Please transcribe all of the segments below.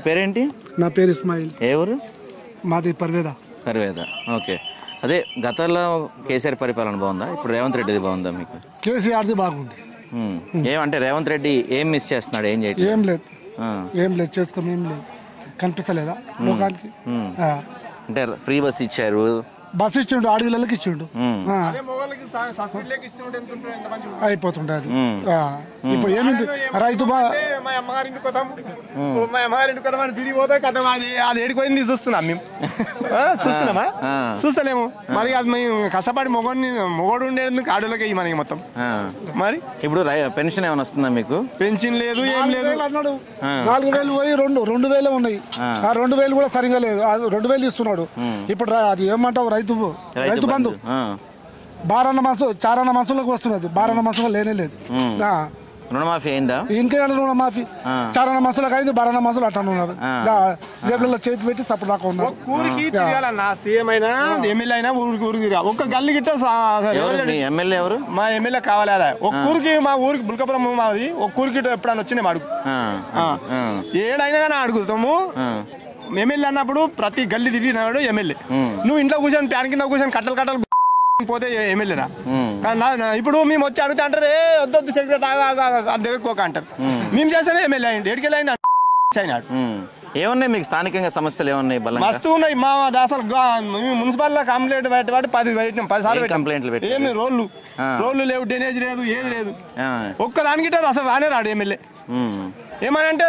పేరేంటి? నా పేరు ఇస్మాయిల్. ఏ ఊరు? మాది పర్వేద. ఓకే. అదే గతంలో కేసీఆర్ పరిపాలన బాగుందా, ఇప్పుడు రేవంత్ రెడ్డిది బాగుందా మీకు? కేసీఆర్ది బాగుంది. ఏమంటే రేవంత్ రెడ్డి ఏం మిస్ చేస్తున్నాడు, ఏం చేయట్లేదు? ఏం లేదు చేసుకోం, ఏం లేదు, కనిపిస్తలేదా లోకానికి? అంటే ఫ్రీ బస్ ఇచ్చారు, బస్ ఇచ్చిండు, ఆడవిళ్ళకి ఇచ్చిండు, అయిపోతుండే అది. ఇప్పుడు ఏమింది రైతు అది ఏడిపోయింది చూస్తున్నాం మేము, చూస్తలేము మరి. అది మేము కష్టపడి మొగోడు ఉండేందుకు ఆడోళ్ళకి మనకి మొత్తం. మరి ఇప్పుడు పెన్షన్ ఏమైనా వస్తుందా మీకు? పెన్షన్ లేదు, ఏం లేదు. అన్నాడు 4,000 పోయి 2,000 ఉన్నాయి. ఆ 2,000 కూడా సరిగా లేదు, 2,000 ఇస్తున్నాడు. ఇప్పుడు అది ఏమంటావు, రైతు బంధు 12 మాసం 4 మాసంలోకి వస్తున్నది, 12 మాసంలో లేనే లేదు. రుణమాఫీ అయిందా? ఇంకే రుణమాఫీ 4 మాసాలకు అయింది, 12 మాసాలు అట్లా ఉన్నారు. జేబులలో చేతి పెట్టి తప్పుడు దాకా ఉన్నారు. ఊరికి తిరగాలన్నా, సీఎం అయినా ఎమ్మెల్యే అయినా ఊరికి తిరగా. ఒక్క గల్లి గిట్ట ఎమ్మెల్యే ఎవరు? మా ఎమ్మెల్యే కావాలా? ఒక్క ఊరికి, మా ఊరికి బుల్కాపురం మాది, ఒక్క ఊరికి ఎప్పుడైనా వచ్చినాయి అడుగు, ఏడైనా కానీ అడుగుతాము. ఎమ్మెల్యే అన్నప్పుడు ప్రతి గల్లి తిరిగినాడు ఎమ్మెల్యే. నువ్వు ఇంట్లో కూర్చొని ప్యాన్ కింద కూర్చొని కట్టలు పోతే ఎమ్మెల్యేనా? ఇప్పుడు మేము వచ్చి అడుగుతా అంటారు, వద్దొద్దు సెక్రటరీ అది దగ్గరకోక అంటారు. మేము చేస్తేనే ఎమ్మెల్యే అయ్యింది, ఎడికెళ్ళి అయినాడు. ఏమున్నాయి మీకు స్థానికంగా సమస్యలు? ఏమున్నాయి? మస్తు ఉన్నాయి. మా అసలు మున్సిపల్ కంప్లైంట్ పెట్టి 10 సార్లు కంప్లైంట్లు పెట్టి, ఏమి రోడ్లు లేవు, డ్రైనేజ్ లేదు, ఏది లేదు. ఒక్కదానికి అసలు రానే రాడు ఎమ్మెల్యే. ఏమనంటే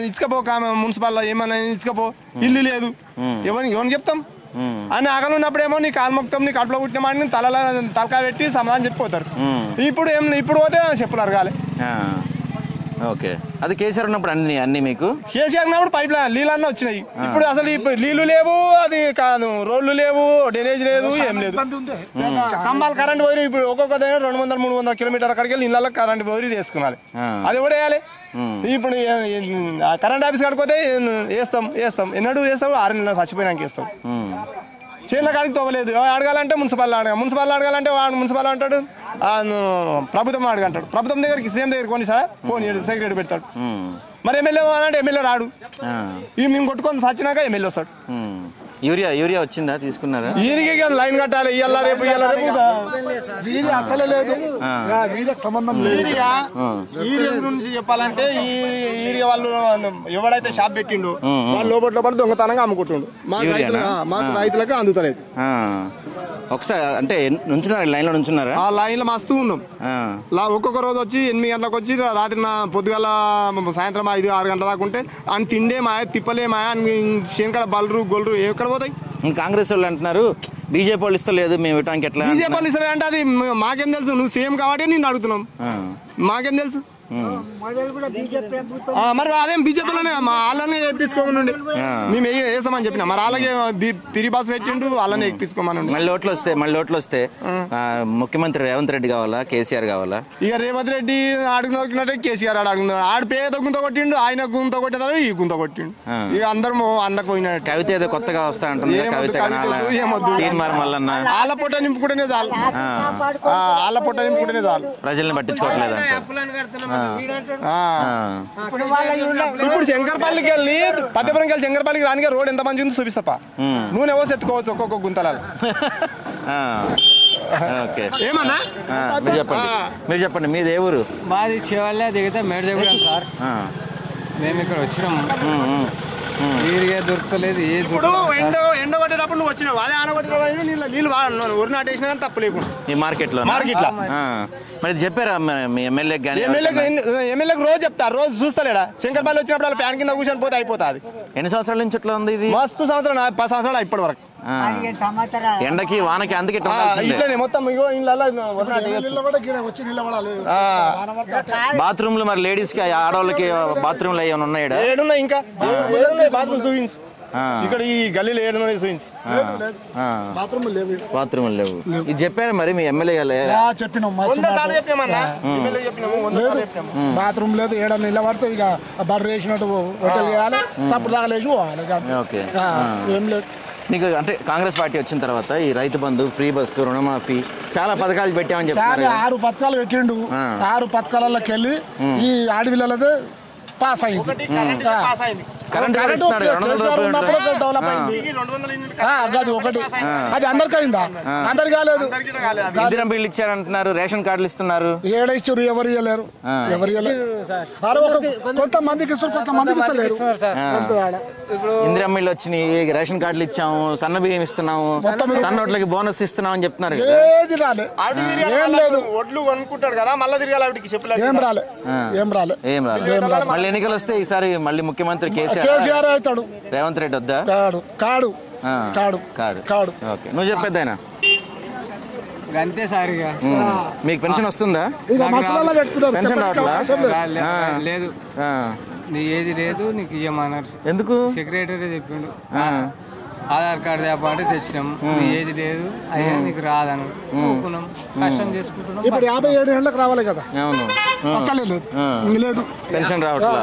ఇసుకపో, మున్సిపల్లో ఏమన్నా ఇసుకపో, ఇల్లు లేదు, ఎవరిని చెప్తాం అని ఆకలి ఉన్నప్పుడేమో నీ కాలు మొక్తాం, నీ కడుపులో పుట్టినమాడిని తలకాయ పెట్టి సమాధానం చెప్పిపోతారు. ఇప్పుడు పోతే చెప్పులు అరగాలి. ఓకే, అది కేసీఆర్ ఉన్నప్పుడు అన్ని మీకు కేసీఆర్ ఉన్నప్పుడు పైప్ లైన్ నీళ్ళన్నా వచ్చినాయి. ఇప్పుడు అసలు నీళ్లు లేవు, అది కాదు, రోడ్లు లేవు, డ్రైనేజ్ లేదు, ఏం లేదు. కంబాలు కరెంట్ వైరు ఇప్పుడు ఒక్కొక్క 200-300 కిలోమీటర్ అక్కడికి వెళ్ళి ఇళ్ళకి కరెంట్ వైరు తీసుకున్నాలి. అది కూడా వేయాలి. ఇప్పుడు కరెంట్ ఆఫీస్ కడిపోతే వేస్తాం ఎన్నడూ వేస్తావు, 6 నెలలు చచ్చిపోయినాక వేస్తాం. చేనుల కాడికి తోవలేదు, అడగాలంటే మున్సిపల్ అడగాలంటే వాడు మున్సిపల్ అంటాడు, ప్రభుత్వం అడగంటాడు. ప్రభుత్వం దగ్గరికి సీఎం దగ్గరికి పోనీ సార్ ఫోన్ సెక్రటరీ పెడతాడు. మరి ఎమ్మెల్యే అంటే ఎమ్మెల్యే రాడు. ఇవి మేము కొట్టుకొని సచ్చినాక ఎమ్మెల్యే వస్తాడు. యూరియా వచ్చిందా, తీసుకున్నారా? వీరికి లైన్ కట్టాలి, ఇయ్యాల రేపు అసలే లేదు, సంబంధం లేదు. ఈరియా గురించి చెప్పాలంటే ఈరియా వాళ్ళు ఎవడైతే షాప్ పెట్టిండు వాళ్ళు లోపల దొంగతనంగా అమ్ముకుంటుండు. మాకు రైతులకు అందుతలేదు. ఒకసారి అంటే నుంచున్నారా, లైన్ లో నుంచున్నారా? ఆ లైన్ లో మస్తు ఉన్నాం. ఒక్కొక్క రోజు వచ్చి 8 గంటలకు వచ్చి రాత్రి పొద్దుగాల సాయంత్రం 5-6 గంటల దాకా ఉంటే అని తిండే మాయ, తిప్పలే మాయ, శేనకాడ బలరు గొల్లరు ఎక్కడ పోతాయి? కాంగ్రెస్ వాళ్ళు అంటున్నారు బీజేపీ వాళ్ళు ఇస్తలేదు, మేము ఇవ్వడానికి ఎట్లా? బీజేపీ వాళ్ళు ఇస్తలే అంటే అది మాకేం తెలుసు? నువ్వు సీఎం కాబట్టి నేను అడుగుతున్నాం, మాకేం తెలుసు? మరి అదేం బీజేపీలోనే వాళ్ళనే ఎక్కించుకోమనండి, మేము వేసామని చెప్పిన. మరి అలాగే పిరి బాస్ పెట్టిండు, వాళ్ళనే ఎక్కించుకోమని. మళ్ళీ ఓట్లు వస్తే ముఖ్యమంత్రి రేవంత్ రెడ్డి కావాలా, కేసీఆర్ కావాలా? ఇక రేవంత్ రెడ్డి అడుగునట్టే కేసీఆర్ అడుగుతున్నాడు. ఆడు పేద గుంత కొట్టిండు, ఆయన గుంత కొట్టినారు, ఈ గుంత కొట్టిండు. ఇక అందరూ అన్నకు పోయినట్టు. కవిత ఏదో కొత్తగా వస్తా అంటుంది, వాళ్ళ పొట్ట నింపుకుంటేనే చాలు, వాళ్ళ పొట్ట నింపుకుంటేనే చాలు, ప్రజల్ని పట్టించుకోవట్లేదు. ఇప్పుడు శంకర్పల్లికి వెళ్ళి పద్దెపురంకి వెళ్ళి శంకర్పల్లికి రానిగా రోడ్ ఎంత మంచి ఉంది చూపిస్తా. నూనె పోసి ఎత్తుకోవచ్చు ఒక్కొక్క గుంతల. ఏమన్నా మీరు చెప్పండి, మీది ఏ ఊరు? మాది చివల్లే దిగితే మేడజగూడెం సార్. మేము ఇక్కడ వచ్చినాము, నీరుగా దొరకలేదు. ఎండ కొట్టేటప్పుడు నువ్వు వచ్చినావు, అదే ఆనగొట్టిన నీళ్ళు ఊరి నాటేసినా కానీ తప్పు లేకుండా ఈ మార్కెట్లో. మరి చెప్పారా మీ ఎమ్మెల్యేకి? ఎమ్మెల్యేకి రోజు చెప్తారు, రోజు చూస్తలేడా? శంకర్పల్లి వచ్చినప్పుడు ప్యాన్ కింద కూర్చొని పోతే అయిపోతుంది. ఎన్ని సంవత్సరాల నుంచి ఇట్లా ఉంది ఇది? మస్తు సంవత్సరం, 10 సంవత్సరాలు ఇప్పటి వరకు. ఎండకి వానకి అందుకే ఇట్లనే మొత్తం బాత్రూమ్లు. మరి లేడీస్ కి ఆడవాళ్ళకి బాత్రూమ్లు ఏమైనా ఉన్నాయా? ఏడున్నాయి, ఇంకా బాత్రూమ్ చూపించు. ఇక్కడ ఈ గల్లీలో 7 చూపించు, బాత్రూమ్లు లేవు. ఇది చెప్పారు మరి మీ ఎమ్మెల్యే? చెప్పినాం, బాత్రూమ్ లేదు, ఏడన్నా ఇళ్ళ పడితే ఇక బర్రె వేసినట్టు హోటల్ చేయాలి, సప్పుడు దాకా లేచి పోవాలి, ఏం లేదు. నీకు అంటే కాంగ్రెస్ పార్టీ వచ్చిన తర్వాత ఈ రైతు బంధు, ఫ్రీ బస్సు, రుణమాఫీ చాలా పథకాలు పెట్టామని చెప్పారు. 6 పథకాలు పెట్టిండు. 6 పథకాలకి వెళ్ళి ఈ ఆడవిల్లదే పాస్ అయింది. కరెంట్ కూడా ఇస్తున్నాడు, 200 కేసీఆర్ ఉన్నప్పుడు డెవలప్ అయింది. అది ఒకటి, అది అందరికి అయిందా? అందరికి కాలేదు. ఇందిరా బిల్లు ఇచ్చారంటున్నారు, రేషన్ కార్డులు ఇస్తున్నారు. ఏడ ఇచ్చారు, ఎవరు ఇవ్వలేరు, ఎవరు ఇవ్వలేరు. కొంతమందికి ఇస్తారు, కొంతమందికి ఇస్తలేరు. ఇందిరా బిల్లు వచ్చినాయి, రేషన్ కార్డులు ఇచ్చాము, సన్న బియ్యం ఇస్తున్నాము, సన్నోట్లకి బోనస్ ఇస్తున్నాం అని చెప్తున్నారు. ఏది రాలే, ఏం లేదు. ఒడ్లు కొనుక్కుంటాడు కదా, మళ్ళీ తిరగాలి ఆవిడకి చెప్పలేదు. ఏం రాలే, ఏం రాలే, ఏం రాలేదు. మళ్ళీ ఎన్నికలు వస్తే ఈసారి మళ్ళీ ముఖ్యమంత్రి కేసీఆర్ అవుతాడు. రేవంత్ రెడ్డి వద్దా? కాడు కాడు కాడు కాడు కాడు. ఓకే, నువ్వు చెప్పేద్దాయన. అంతే సార్. ఇక మీకు పెన్షన్ వస్తుందా? పెన్షన్ రావట్లా? లేదు, నీ ఏజ్ లేదు, నీకు ఇయ్యమన్నారు. ఎందుకు? సెక్రటరీ చెప్పిండు, ఆధార్ కార్డు తేపంటే తెచ్చినాం. నీ ఏజ్ లేదు, అయ్యా నీకు రాదను ఊకున్నాం, కష్టం చేసుకుంటున్నాం. ఇప్పుడు 57 ఏళ్ళకి రావాలి కదా. అవును, లేదు, పెన్షన్ రావట్లా.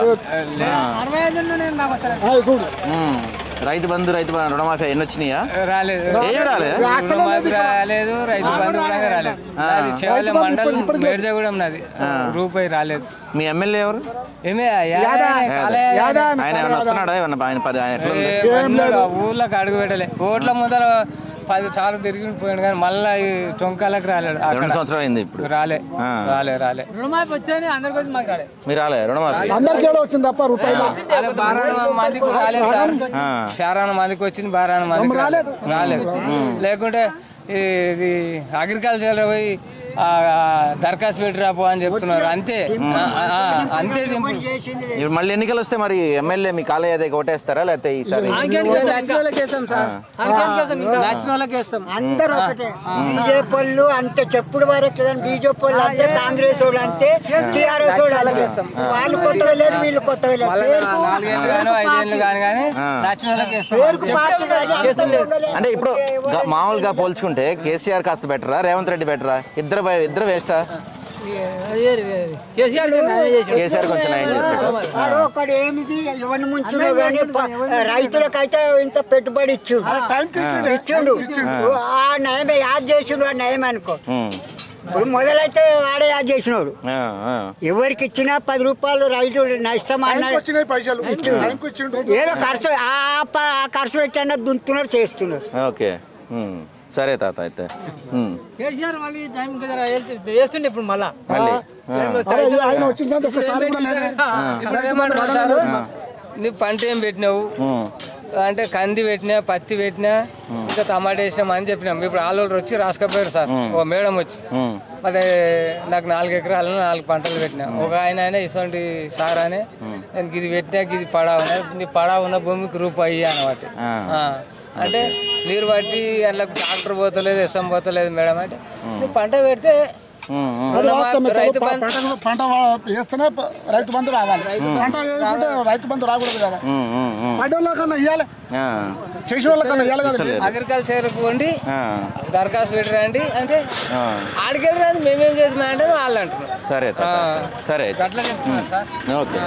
రైతు బంధు రుణమాఫీ ఎన్ని వచ్చినాయా? రాలేదు, ఏమి రాలేదు. రుణమాఫీ రాలేదు, రైతు బంధు కూడా రాలేదు. అది చేవల మండలం మేడ్జగూడెం, నాది రూపాయి రాలేదు. మీ ఎమ్మెల్యే ఎవరు? ఆయన ఏమన్నా వస్తున్నాడా? ఊర్లోకి అడుగు పెట్టలే. ఓట్ల ముందర 10 సార్లు తిరిగిపోయాడు కానీ మళ్ళీ ఈ టొంకాలకు రాలేడు. 2 సంవత్సరాలు అయింది ఇప్పుడు. రాలే. రుణమాఫీ వచ్చాయని అందరికి మాకు రాలేదు. మీరు రాలే రుణమాఫీ? అందరికీ వచ్చింది తప్ప రూపాయలు. 12 మందికి రాలేదు సార్. 4 మందికి వచ్చింది, 12 మందికి రాలేదు. లేకుంటే ఇది అగ్రికల్చర్ పోయి దరఖాస్తు పెట్టి రాపో అని చెప్తున్నారు. అంతే అంతే. మళ్ళీ ఎన్నికలు వస్తే మరి ఎమ్మెల్యే మీ కాలేజీ ఓటేస్తారా లేకపోతే ఈసారి? అందరూ ఒకటే. బీజేపీ వాళ్ళు అంతే చెప్పుడు వరకు, బీజేపీ వాళ్ళు అంతే, కాంగ్రెస్ వాళ్ళు అంతే, టీఆర్ఎస్ వాళ్ళు అలాగే. వాళ్ళు కొత్తగా లేరు, వీళ్ళు కొత్తగా లేరు. 4 ఏళ్ళు కానీ 5 ఏళ్ళు కానీ నచ్చిన వాళ్ళకి అంటే ఇప్పుడు మామూలుగా పోల్చుకుంటే కేసీఆర్ కాస్త బెటరా, రేవంత్ రెడ్డి బెటరా? ఇద్దరు వేస్టా? కేసీఆర్ కొంచెం నయం చేశాడు. ఒకటి ఏమిది ఎవరిని ముంచులో కానీ రైతులకైతే ఇంత పెట్టుబడి ఇచ్చిండు. ఆ నయమే యాద్ చేసిండు, ఆ నయం అనుకో. ఇప్పుడు మొదలైతే వాడే యాద్ చేసినాడు. ఎవరికి ఇచ్చినా 10 రూపాయలు రైతు నష్టం అన్నాడు. ఏదో ఖర్చు ఆ ఖర్చు పెట్టినా దున్నుతున్నారు, చేస్తున్నారు. ఓకే, సరే తాత. అయితే కేసీఆర్ మళ్ళీ టైం వేస్తుండే. ఇప్పుడు మళ్ళీ ఏమంటారు సార్, నీ పంట ఏం పెట్టినావు అంటే కంది పెట్టినా, పత్తి పెట్టినా, ఇంకా టమాటా వేసినాం అని చెప్పినాం. ఇప్పుడు ఆలోడు వచ్చి రాసుకపోయారు సార్, ఓ మేడం వచ్చి. మరి నాకు 4 ఎకరాలు 4 పంటలు పెట్టినా. ఒక ఆయన ఇటువంటి సార్ అని నేను ఇది పెట్టినా, ఇది పడా ఉన్న భూమికి రూపాయి అన్నమాట. అంటే నీరు బట్టి అట్లా ట్రాక్టర్ పోతలేదు, ఎస్ఎం పోతలేదు మేడం. అంటే నువ్వు పంట పెడితే పంట వేస్తేనే రైతు బంధు రావాలి. పంట రైతు బంధు రాకూడదు కదా. పడ్డోళ్ళ కన్నా ఇవ్వాలి, చేసిన వాళ్ళ కన్నా ఇవ్వాలి కదా. అగ్రికల్చర్ పోండి, దరఖాస్తు పెట్టి రండి అంటే ఆడికెళ్ళి రాదు, మేమేం చేసినా అంటే వాళ్ళు అంటున్నారు. సరే సరే, అట్లా చెప్తున్నారు సార్. ఓకే.